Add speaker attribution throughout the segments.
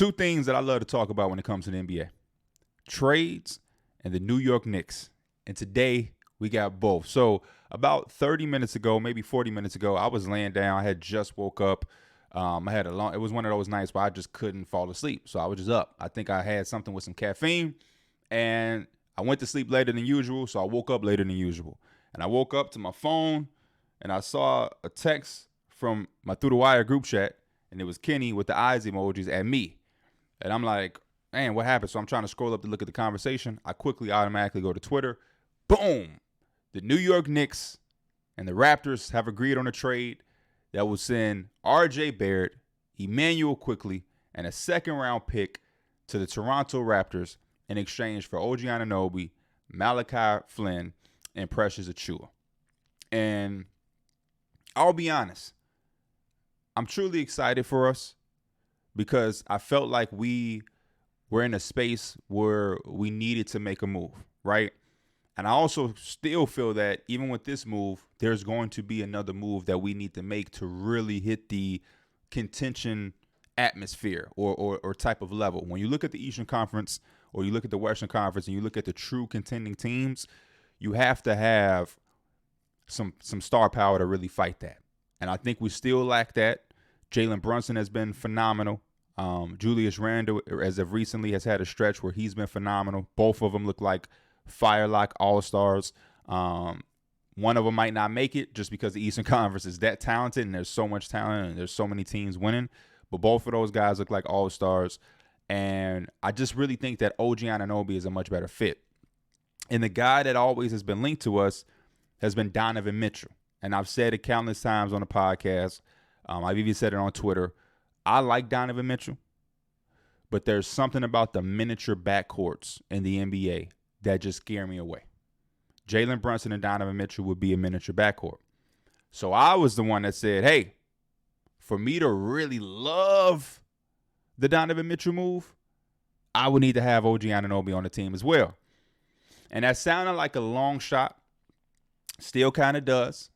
Speaker 1: two things that I love to talk about when it comes to the NBA: trades and the New York Knicks. And today we got both. So about 30 minutes ago, maybe 40 minutes ago, I was laying down. I had just woke up. It was one of those nights where I just couldn't fall asleep. So I was just up. I think I had something with some caffeine, and I went to sleep later than usual. So I woke up later than usual. And I woke up to my phone, and I saw a text from my Through the Wire group chat, and it was Kenny with the eyes emojis at me. And I'm like, man, what happened? So I'm trying to scroll up to look at the conversation. I quickly automatically go to Twitter. Boom! The New York Knicks and the Raptors have agreed on a trade that will send RJ Barrett, Immanuel Quickly, and a second-round pick to the Toronto Raptors in exchange for OG Anunoby, Malachi, Flynn, and Precious Achiuwa. And I'll be honest, I'm truly excited for us because I felt like we were in a space where we needed to make a move, right? And I also still feel that even with this move, there's going to be another move that we need to make to really hit the contention atmosphere or type of level. When you look at the Eastern Conference or you look at the Western Conference and you look at the true contending teams, you have to have some star power to really fight that. And I think we still lack that. Jalen Brunson has been phenomenal. Julius Randle, as of recently, has had a stretch where he's been phenomenal. Both of them look like Firelock All-Stars. One of them might not make it just because the Eastern Conference is that talented and there's so much talent and there's so many teams winning. But both of those guys look like All-Stars. And I just really think that OG Anunoby is a much better fit. And the guy that always has been linked to us has been Donovan Mitchell. And I've said it countless times on the podcast. I've even said it on Twitter. I like Donovan Mitchell, but there's something about the miniature backcourts in the NBA that just scare me away. Jalen Brunson and Donovan Mitchell would be a miniature backcourt. So I was the one that said, hey, for me to really love the Donovan Mitchell move, I would need to have OG Anunoby on the team as well. And that sounded like a long shot. Still kind of does.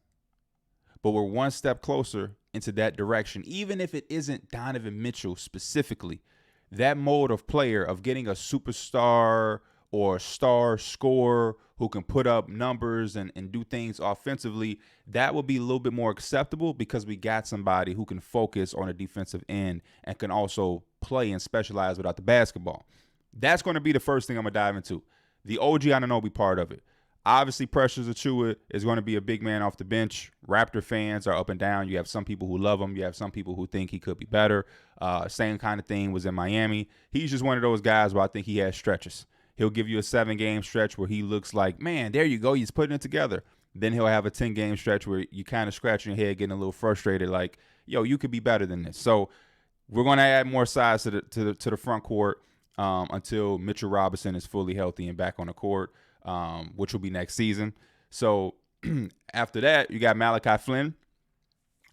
Speaker 1: But we're one step closer into that direction. Even if it isn't Donovan Mitchell specifically, that mode of player of getting a superstar or star scorer who can put up numbers and do things offensively, that will be a little bit more acceptable because we got somebody who can focus on a defensive end and can also play and specialize without the basketball. That's going to be the first thing I'm going to dive into. The OG Anunoby part of it. Obviously, Precious Achiuwa is going to be a big man off the bench. Raptor fans are up and down. You have some people who love him. You have some people who think he could be better. Same kind of thing was in Miami. He's just one of those guys where I think he has stretches. He'll give you a 7-game stretch where he looks like, man, there you go. He's putting it together. Then he'll have a 10-game stretch where you kind of scratch your head, getting a little frustrated, like, yo, you could be better than this. So we're going to add more size to the front court until Mitchell Robinson is fully healthy and back on the court. Which will be next season. So after that, you got Malachi Flynn.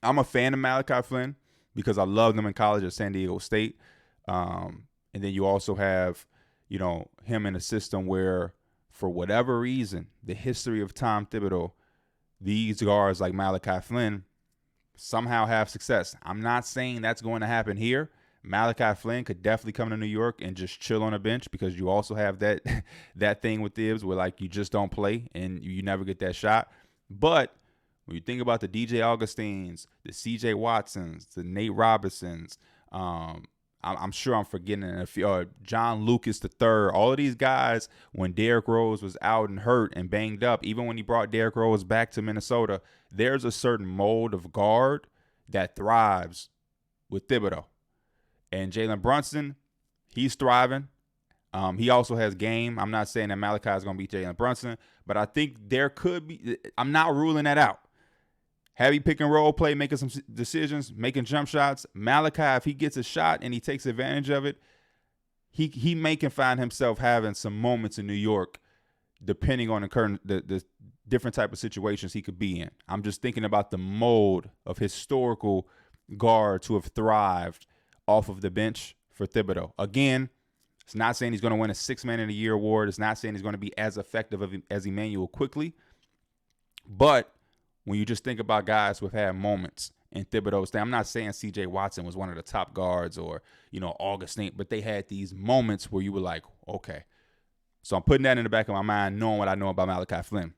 Speaker 1: I'm a fan of Malachi Flynn because I loved him in college at San Diego State. And then you also have, him in a system where, for whatever reason, the history of Tom Thibodeau, these guards like Malachi Flynn somehow have success. I'm not saying that's going to happen here. Malachi Flynn could definitely come to New York and just chill on a bench because you also have that thing with Thibs where, like, you just don't play and you never get that shot. But when you think about the DJ Augustines, the CJ Watsons, the Nate Robinsons, I'm sure I'm forgetting a few, John Lucas III, all of these guys, when Derrick Rose was out and hurt and banged up, even when he brought Derrick Rose back to Minnesota, there's a certain mold of guard that thrives with Thibodeau. And Jalen Brunson, he's thriving. He also has game. I'm not saying that Malachi is going to beat Jalen Brunson, but I think there could be – I'm not ruling that out. Heavy pick and roll play, making some decisions, making jump shots. Malachi, if he gets a shot and he takes advantage of it, he may can find himself having some moments in New York depending on the different type of situations he could be in. I'm just thinking about the mold of historical guards who have thrived off of the bench for Thibodeau. Again, it's not saying he's going to win a 6 Man of the Year award. It's not saying he's going to be as effective as Immanuel Quickly. But when you just think about guys who have had moments in Thibodeau's thing. I'm not saying C.J. Watson was one of the top guards or, Augustine, but they had these moments where you were like, okay. So I'm putting that in the back of my mind, knowing what I know about Malachi Flynn.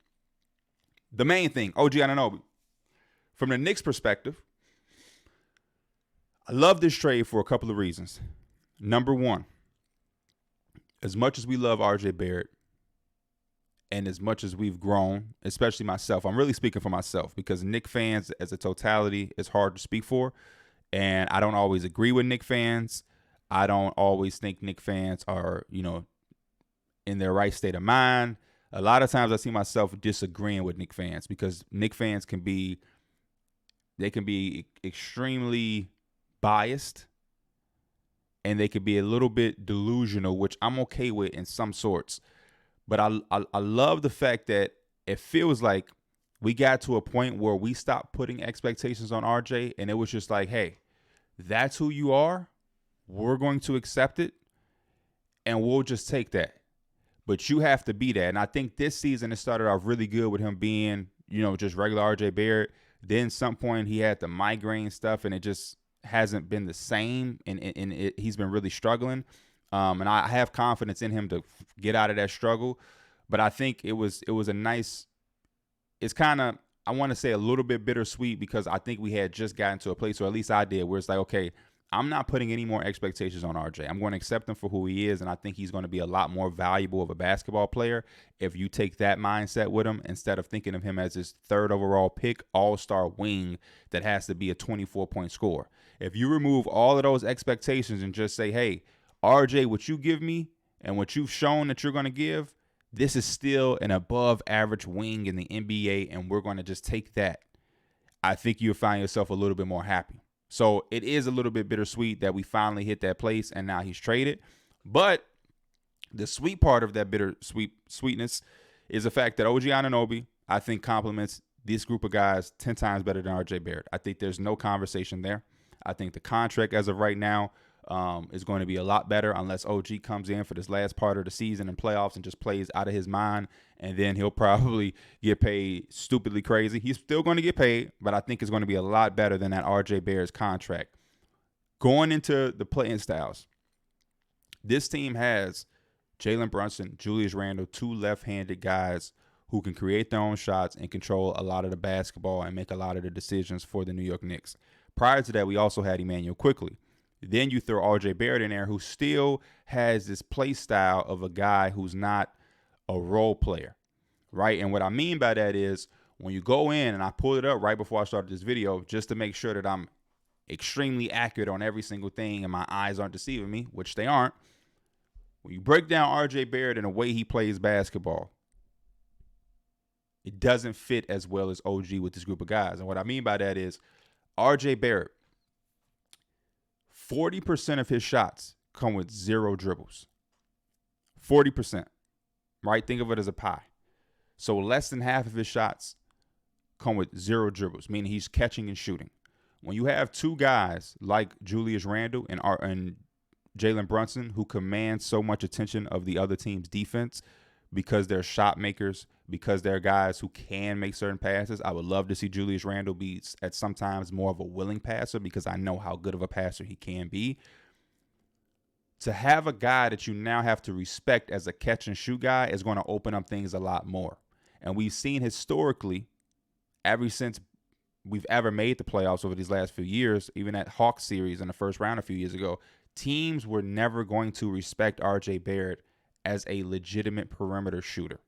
Speaker 1: The main thing, OG Anunoby. From the Knicks' perspective, I love this trade for a couple of reasons. Number one, as much as we love RJ Barrett and as much as we've grown, especially myself, I'm really speaking for myself because Knicks fans as a totality is hard to speak for. And I don't always agree with Knicks fans. I don't always think Knicks fans are, in their right state of mind. A lot of times I see myself disagreeing with Knicks fans because Knicks fans can be extremely biased and they could be a little bit delusional, which I'm okay with in some sorts. But I love the fact that it feels like we got to a point where we stopped putting expectations on RJ and it was just like, hey, that's who you are. We're going to accept it and we'll just take that. But you have to be that. And I think this season it started off really good with him being, just regular RJ Barrett. Then some point he had the migraine stuff and it just hasn't been the same. And he's been really struggling. And I have confidence in him to get out of that struggle. But I think it was a nice, it's kind of, I want to say a little bit bittersweet because I think we had just gotten to a place, or at least I did, where it's like, okay, I'm not putting any more expectations on RJ. I'm going to accept him for who he is, and I think he's going to be a lot more valuable of a basketball player if you take that mindset with him instead of thinking of him as this third overall pick, all-star wing that has to be a 24-point scorer. If you remove all of those expectations and just say, hey, RJ, what you give me and what you've shown that you're going to give, this is still an above-average wing in the NBA, and we're going to just take that. I think you'll find yourself a little bit more happy. So it is a little bit bittersweet that we finally hit that place and now he's traded. But the sweet part of that sweetness is the fact that OG Anunoby, I think, complements this group of guys 10 times better than RJ Barrett. I think there's no conversation there. I think the contract as of right now is going to be a lot better unless OG comes in for this last part of the season and playoffs and just plays out of his mind. And then he'll probably get paid stupidly crazy. He's still going to get paid, but I think it's going to be a lot better than that RJ Barrett's contract. Going into the playing styles, this team has Jalen Brunson, Julius Randle, two left-handed guys who can create their own shots and control a lot of the basketball and make a lot of the decisions for the New York Knicks. Prior to that, we also had Immanuel Quickly. Then you throw RJ Barrett in there, who still has this play style of a guy who's not a role player, right? And what I mean by that is when you go in, and I pulled it up right before I started this video just to make sure that I'm extremely accurate on every single thing and my eyes aren't deceiving me, which they aren't. When you break down RJ Barrett and the way he plays basketball, it doesn't fit as well as OG with this group of guys. And what I mean by that is RJ Barrett, 40% of his shots come with 0 dribbles. 40%, right? Think of it as a pie. So less than half of his shots come with 0 dribbles, meaning he's catching and shooting. When you have two guys like Julius Randle and Jalen Brunson who command so much attention of the other team's defense because they're shot makers, because they're guys who can make certain passes. I would love to see Julius Randle be at sometimes more of a willing passer because I know how good of a passer he can be. To have a guy that you now have to respect as a catch and shoot guy is going to open up things a lot more. And we've seen historically, ever since we've ever made the playoffs over these last few years, even at Hawks series in the first round a few years ago, teams were never going to respect RJ Barrett as a legitimate perimeter shooter.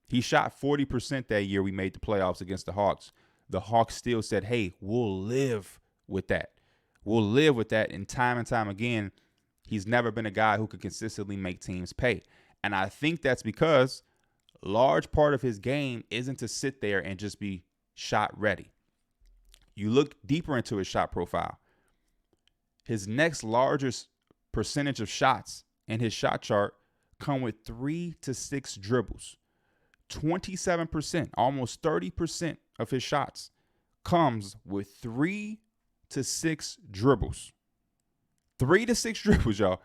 Speaker 1: He shot 40% that year we made the playoffs against the Hawks. The Hawks still said, hey, we'll live with that. We'll live with that. And time again, he's never been a guy who could consistently make teams pay. And I think that's because a large part of his game isn't to sit there and just be shot ready. You look deeper into his shot profile. His next largest percentage of shots in his shot chart come with 3 to 6 dribbles. 27%, almost 30% of his shots comes with 3 to 6 dribbles. 3 to 6 dribbles, y'all.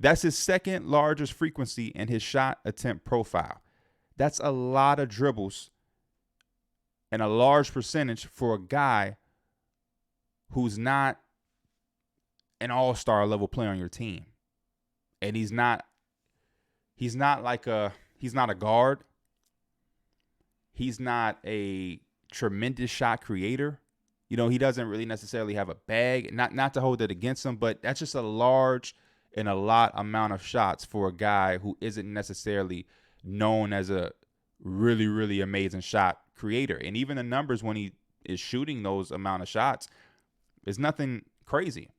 Speaker 1: That's his second largest frequency in his shot attempt profile. That's a lot of dribbles and a large percentage for a guy who's not an all-star level player on your team. And he's not a guard. He's not a tremendous shot creator. He doesn't really necessarily have a bag. Not to hold it against him, but that's just a large and a lot amount of shots for a guy who isn't necessarily known as a really, really amazing shot creator. And even the numbers when he is shooting those amount of shots is nothing crazy.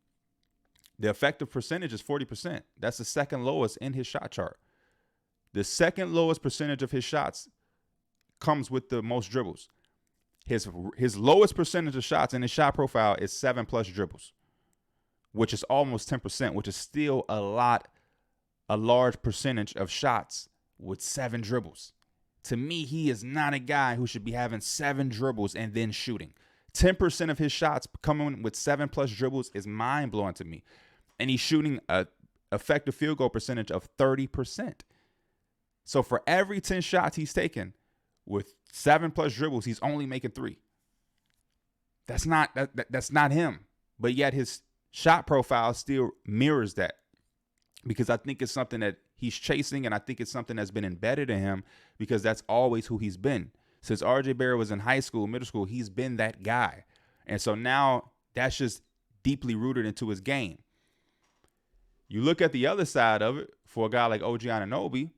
Speaker 1: The effective percentage is 40%. That's the second lowest in his shot chart. The second lowest percentage of his shots comes with the most dribbles. His lowest percentage of shots in his shot profile is 7+ dribbles, which is almost 10%, which is still a large percentage of shots with 7 dribbles. To me, he is not a guy who should be having 7 dribbles and then shooting. 10% of his shots coming with 7+ dribbles is mind-blowing to me. And he's shooting a effective field goal percentage of 30%. So for every 10 shots he's taken with 7+ dribbles, he's only making 3. That's not him. But yet his shot profile still mirrors that, because I think it's something that he's chasing, and I think it's something that's been embedded in him because that's always who he's been. Since RJ Barrett was in high school, middle school, he's been that guy. And so now that's just deeply rooted into his game. You look at the other side of it for a guy like OG Anunoby,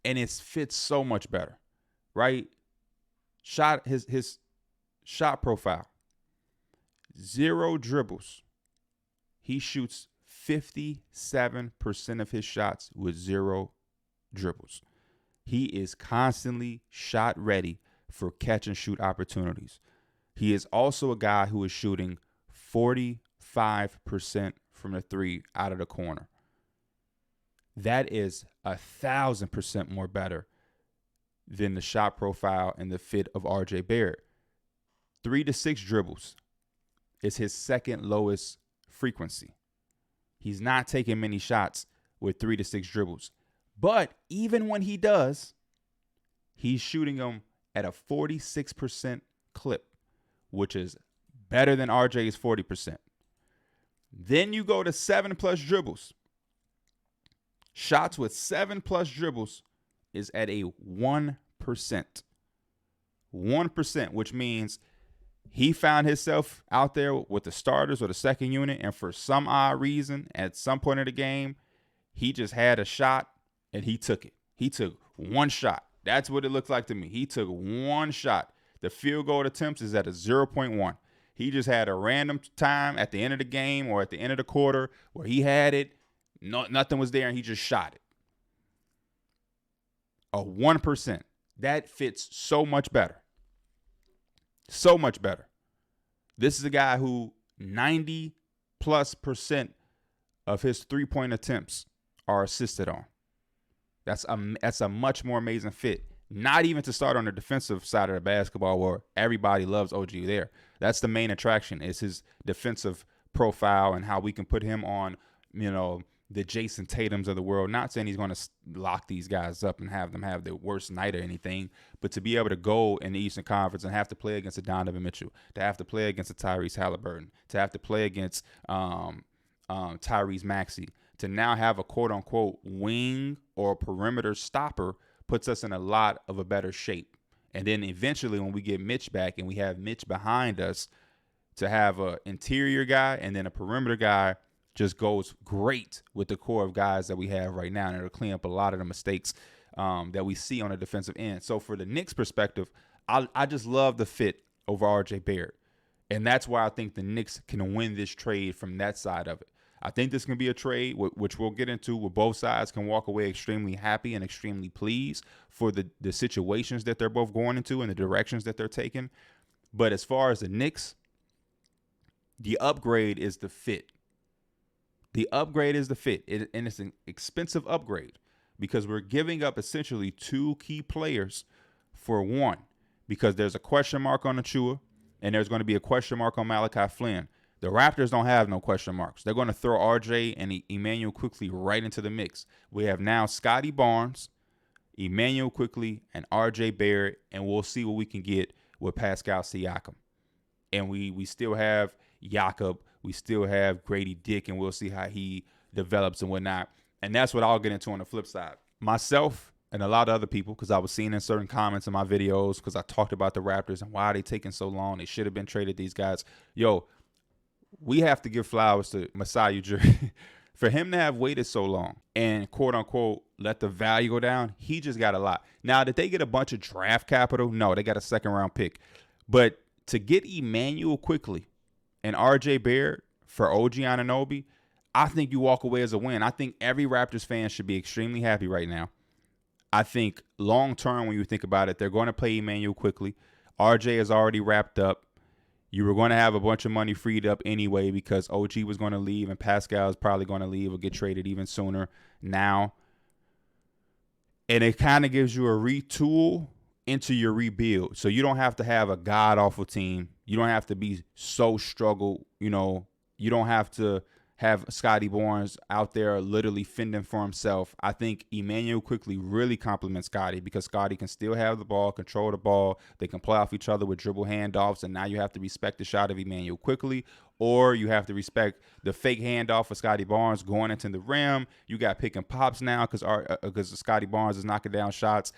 Speaker 1: and it fits so much better, right? His shot profile, 0 dribbles. He shoots 57% of his shots with 0 dribbles. He is constantly shot ready for catch and shoot opportunities. He is also a guy who is shooting 45% from the 3 out of the corner. That is 1,000% more better than the shot profile and the fit of RJ Barrett. 3 to 6 dribbles is his second lowest frequency. He's not taking many shots with 3 to 6 dribbles. But even when he does, he's shooting them at a 46% clip, which is better than RJ's 40%. Then you go to 7+ dribbles. Shots with 7+ dribbles is at a 1%. 1%, which means he found himself out there with the starters or the second unit, and for some odd reason, at some point of the game, he just had a shot and he took it. He took one shot. That's what it looked like to me. He took one shot. The field goal attempts is at a 0.1. He just had a random time at the end of the game or at the end of the quarter where he had it. Nothing was there, and he just shot it. A 1%. That fits so much better. So much better. This is a guy who 90+% of his 3-point attempts are assisted on. That's a much more amazing fit. Not even to start on the defensive side of the basketball where everybody loves OG there. That's the main attraction, is his defensive profile and how we can put him on, the Jason Tatums of the world. Not saying he's going to lock these guys up and have them have their worst night or anything, but to be able to go in the Eastern Conference and have to play against a Donovan Mitchell, to have to play against a Tyrese Halliburton, to have to play against Tyrese Maxey, to now have a quote-unquote wing or perimeter stopper puts us in a lot of a better shape. And then eventually when we get Mitch back and we have Mitch behind us, to have an interior guy and then a perimeter guy just goes great with the core of guys that we have right now, and it'll clean up a lot of the mistakes that we see on the defensive end. So for the Knicks perspective, I just love the fit over RJ Barrett, and that's why I think the Knicks can win this trade from that side of it. I think this can be a trade, which we'll get into, where both sides can walk away extremely happy and extremely pleased for the situations that they're both going into and the directions that they're taking. But as far as the Knicks, the upgrade is the fit. The upgrade is the fit, and it's an expensive upgrade because we're giving up essentially 2 key players for one, because there's a question mark on Achiuwa and there's going to be a question mark on Malachi Flynn. The Raptors don't have no question marks. They're going to throw RJ and Immanuel Quickly right into the mix. We have now Scotty Barnes, Immanuel Quickly, and RJ Barrett, and we'll see what we can get with Pascal Siakam. And we still have Jakob. We still have Grady Dick, and we'll see how he develops and whatnot. And that's what I'll get into on the flip side. Myself and a lot of other people, because I was seeing in certain comments in my videos, because I talked about the Raptors and why are they taking so long. They should have been traded, these guys. Yo, we have to give flowers to Masai Ujiri. For him to have waited so long and, quote unquote, let the value go down, he just got a lot. Now, did they get a bunch of draft capital? No, they got a second-round pick. But to get Immanuel Quickly and RJ Barrett for OG Anunoby, I think you walk away as a win. I think every Raptors fan should be extremely happy right now. I think long-term, when you think about it, they're going to play Immanuel Quickly. RJ is already wrapped up. You were going to have a bunch of money freed up anyway because OG was going to leave and Pascal is probably going to leave or get traded even sooner now. And it kind of gives you a retool into your rebuild. So you don't have to have a god-awful team. You don't have to be so struggled. You don't have to have Scotty Barnes out there literally fending for himself. I think Immanuel Quickly really compliments Scotty because Scotty can still have the ball, control the ball. They can play off each other with dribble handoffs, and now you have to respect the shot of Immanuel Quickly, or you have to respect the fake handoff of Scotty Barnes going into the rim. You got pick and pops now because Scotty Barnes is knocking down shots.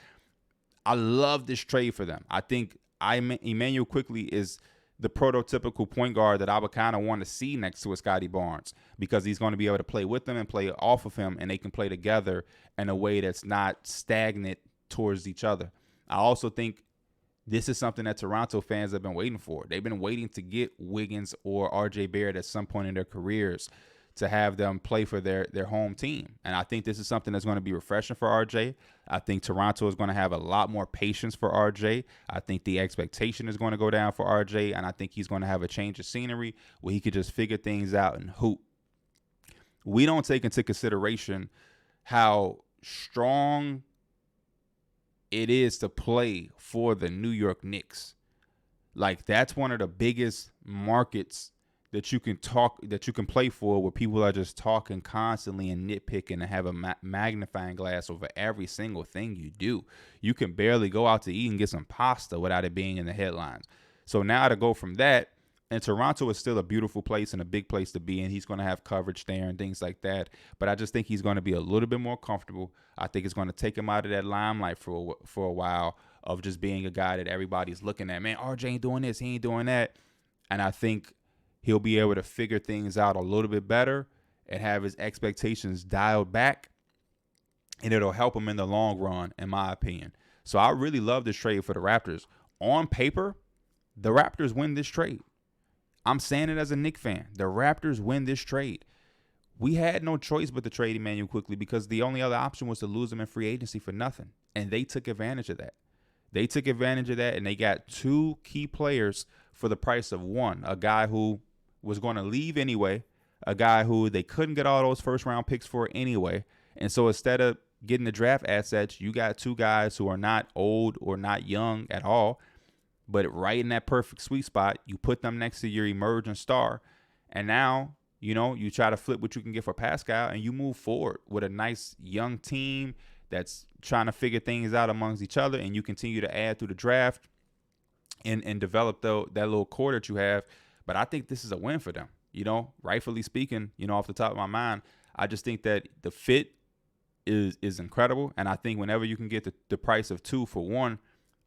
Speaker 1: I love this trade for them. I think Immanuel Quickly is the prototypical point guard that I would kind of want to see next to a Scotty Barnes because he's going to be able to play with them and play off of him, and they can play together in a way that's not stagnant towards each other. I also think this is something that Toronto fans have been waiting for. They've been waiting to get Wiggins or RJ Barrett at some point in their careers to have them play for their home team. And I think this is something that's going to be refreshing for RJ. I think Toronto is going to have a lot more patience for RJ. I think the expectation is going to go down for RJ, and I think he's going to have a change of scenery where he could just figure things out and hoop. We don't take into consideration how strong it is to play for the New York Knicks. Like, that's one of the biggest markets that you can play for, where people are just talking constantly and nitpicking and have a magnifying glass over every single thing you do. You can barely go out to eat and get some pasta without it being in the headlines. So now to go from that, and Toronto is still a beautiful place and a big place to be, and he's going to have coverage there and things like that. But I just think he's going to be a little bit more comfortable. I think it's going to take him out of that limelight for a while of just being a guy that everybody's looking at. Man, RJ ain't doing this, he ain't doing that. And I think he'll be able to figure things out a little bit better and have his expectations dialed back, and it'll help him in the long run, in my opinion. So I really love this trade for the Raptors. On paper, the Raptors win this trade. I'm saying it as a Knicks fan. The Raptors win this trade. We had no choice but to trade Immanuel Quickly because the only other option was to lose him in free agency for nothing, and they took advantage of that. They took advantage of that, and they got two key players for the price of one, a guy who was going to leave anyway, a guy who they couldn't get all those first-round picks for anyway. And so instead of getting the draft assets, you got two guys who are not old or not young at all, but right in that perfect sweet spot. You put them next to your emerging star, and now, you try to flip what you can get for Pascal, and you move forward with a nice young team that's trying to figure things out amongst each other, and you continue to add through the draft and develop that little core that you have. But I think this is a win for them, rightfully speaking, off the top of my mind. I just think that the fit is incredible. And I think whenever you can get the price of two for one,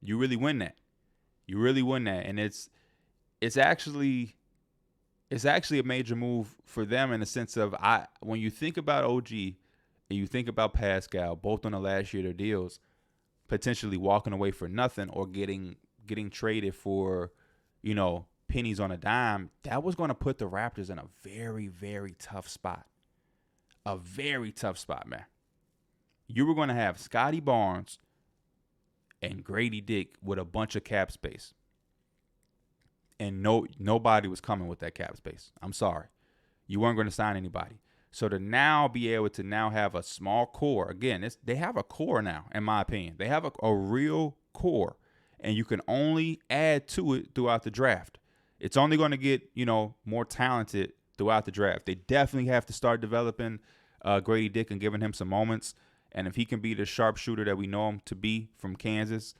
Speaker 1: you really win that. You really win that. And it's actually a major move for them in the sense of when you think about OG and you think about Pascal, both on the last year of their deals, potentially walking away for nothing or getting traded for, pennies on a dime, that was going to put the Raptors in a very, very tough spot. A very tough spot, man. You were going to have Scotty Barnes and Grady Dick with a bunch of cap space. And nobody was coming with that cap space. I'm sorry. You weren't going to sign anybody. So to now be able to now have a small core, again, they have a core now, in my opinion. They have a real core, and you can only add to it throughout the draft. It's only going to get, more talented throughout the draft. They definitely have to start developing Grady Dick and giving him some moments. And if he can be the sharpshooter that we know him to be from Kansas,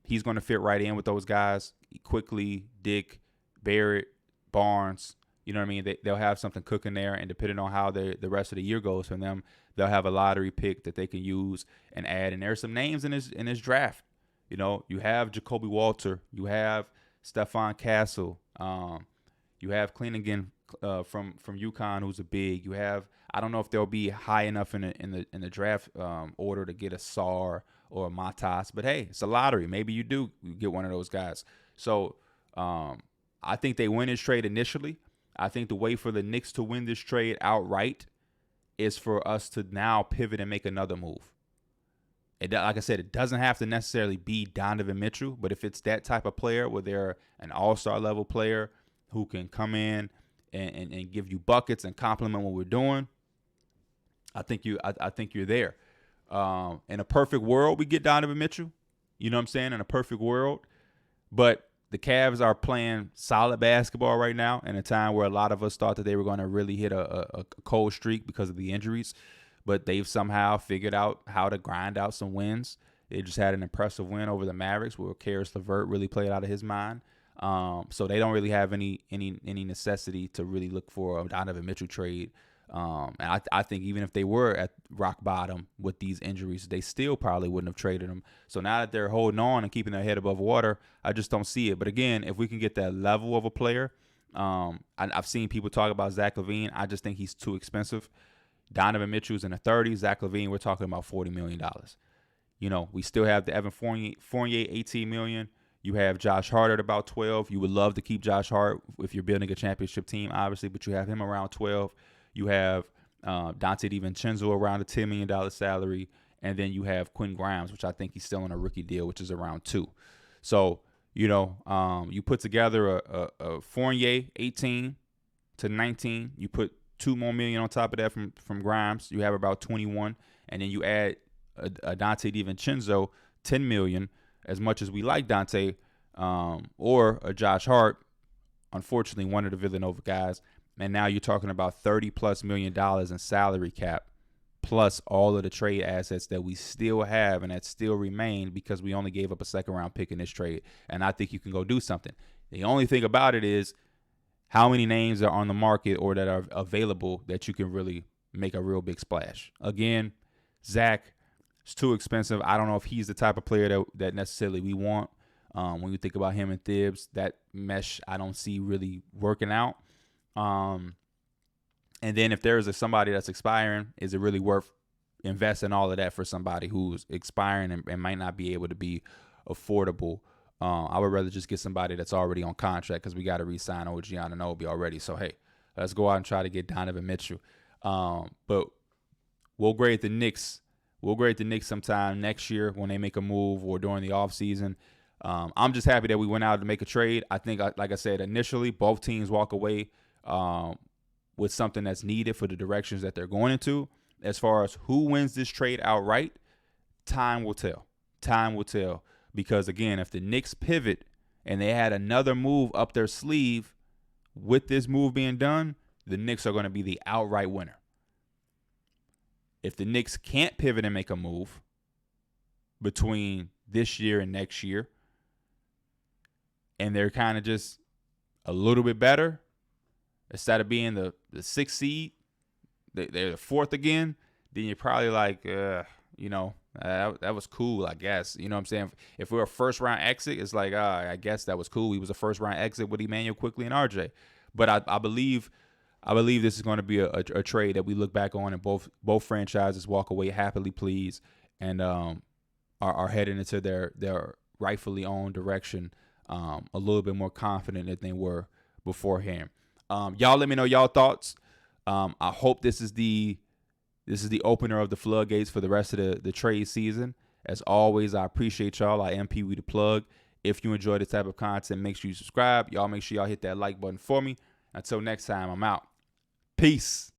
Speaker 1: he's going to fit right in with those guys. Quickly, Dick, Barrett, Barnes. You know what I mean? They'll have something cooking there, and depending on how the rest of the year goes for them, they'll have a lottery pick that they can use and add. And there's some names in this draft. You know, you have Jacoby Walter, you have Stephon Castle, you have Cleanigan from UConn, who's a big. You have, I don't know if they'll be high enough in the draft order to get a Sar or a Matas, but hey, it's a lottery. Maybe you do get one of those guys. So I think they win this trade initially. I think the way for the Knicks to win this trade outright is for us to now pivot and make another move. Like I said, it doesn't have to necessarily be Donovan Mitchell, but if it's that type of player where they're an all-star level player who can come in and give you buckets and complement what we're doing, I think you're there. In a perfect world, we get Donovan Mitchell. You know what I'm saying? In a perfect world. But the Cavs are playing solid basketball right now in a time where a lot of us thought that they were going to really hit a cold streak because of the injuries. But they've somehow figured out how to grind out some wins. They just had an impressive win over the Mavericks where Karis LeVert really played out of his mind. So they don't really have any necessity to really look for a Donovan Mitchell trade. And I think even if they were at rock bottom with these injuries, they still probably wouldn't have traded him. So now that they're holding on and keeping their head above water, I just don't see it. But again, if we can get that level of a player, I've seen people talk about Zach LaVine. I just think he's too expensive. Donovan Mitchell's in the 30s. Zach LaVine, we're talking about $40 million. You know, we still have the Evan Fournier, $18 million. You have Josh Hart at about 12. You would love to keep Josh Hart if you're building a championship team, obviously, but you have him around 12. You have Dante DiVincenzo around a $10 million salary. And then you have Quinn Grimes, which I think he's still on a rookie deal, which is around 2. So, you know, you put together a Fournier, 18 to 19. You put $2 more million on top of that from Grimes. You have about 21. And then you add a Dante DiVincenzo, $10 million. As much as we like Dante, or a Josh Hart, unfortunately one of the Villanova guys, and now you're talking about $30+ million in salary cap, plus all of the trade assets that we still have and that still remain because we only gave up a second-round pick in this trade. And I think you can go do something. The only thing about it is how many names are on the market or that are available that you can really make a real big splash. Again, Zach, it's too expensive. I don't know if he's the type of player that necessarily we want. When you think about him and Thibs, that mesh I don't see really working out. And then if there is somebody that's expiring, is it really worth investing all of that for somebody who's expiring and might not be able to be affordable? I would rather just get somebody that's already on contract because we got to re-sign OG Anunoby already. So, hey, let's go out and try to get Donovan Mitchell. But we'll grade the Knicks. We'll grade the Knicks sometime next year when they make a move or during the offseason. I'm just happy that we went out to make a trade. I think, like I said, initially, both teams walk away with something that's needed for the directions that they're going into. As far as who wins this trade outright, time will tell. Time will tell. Because, again, if the Knicks pivot and they had another move up their sleeve with this move being done, the Knicks are going to be the outright winner. If the Knicks can't pivot and make a move between this year and next year, and they're kind of just a little bit better, instead of being the 6th seed, they're the 4th again, then you're probably like, you know, that was cool, I guess. You know what I'm saying? If we're a first-round exit, it's like, I guess that was cool. He was a first-round exit with Immanuel Quickly and RJ. But I believe this is going to be a trade that we look back on and both franchises walk away happily pleased and are heading into their rightfully owned direction a little bit more confident than they were beforehand. Y'all let me know y'all thoughts. I hope this is the opener of the floodgates for the rest of the trade season. As always, I appreciate y'all. I am Pee Wee the Plug. If you enjoy this type of content, make sure you subscribe. Y'all make sure y'all hit that like button for me. Until next time, I'm out. Peace.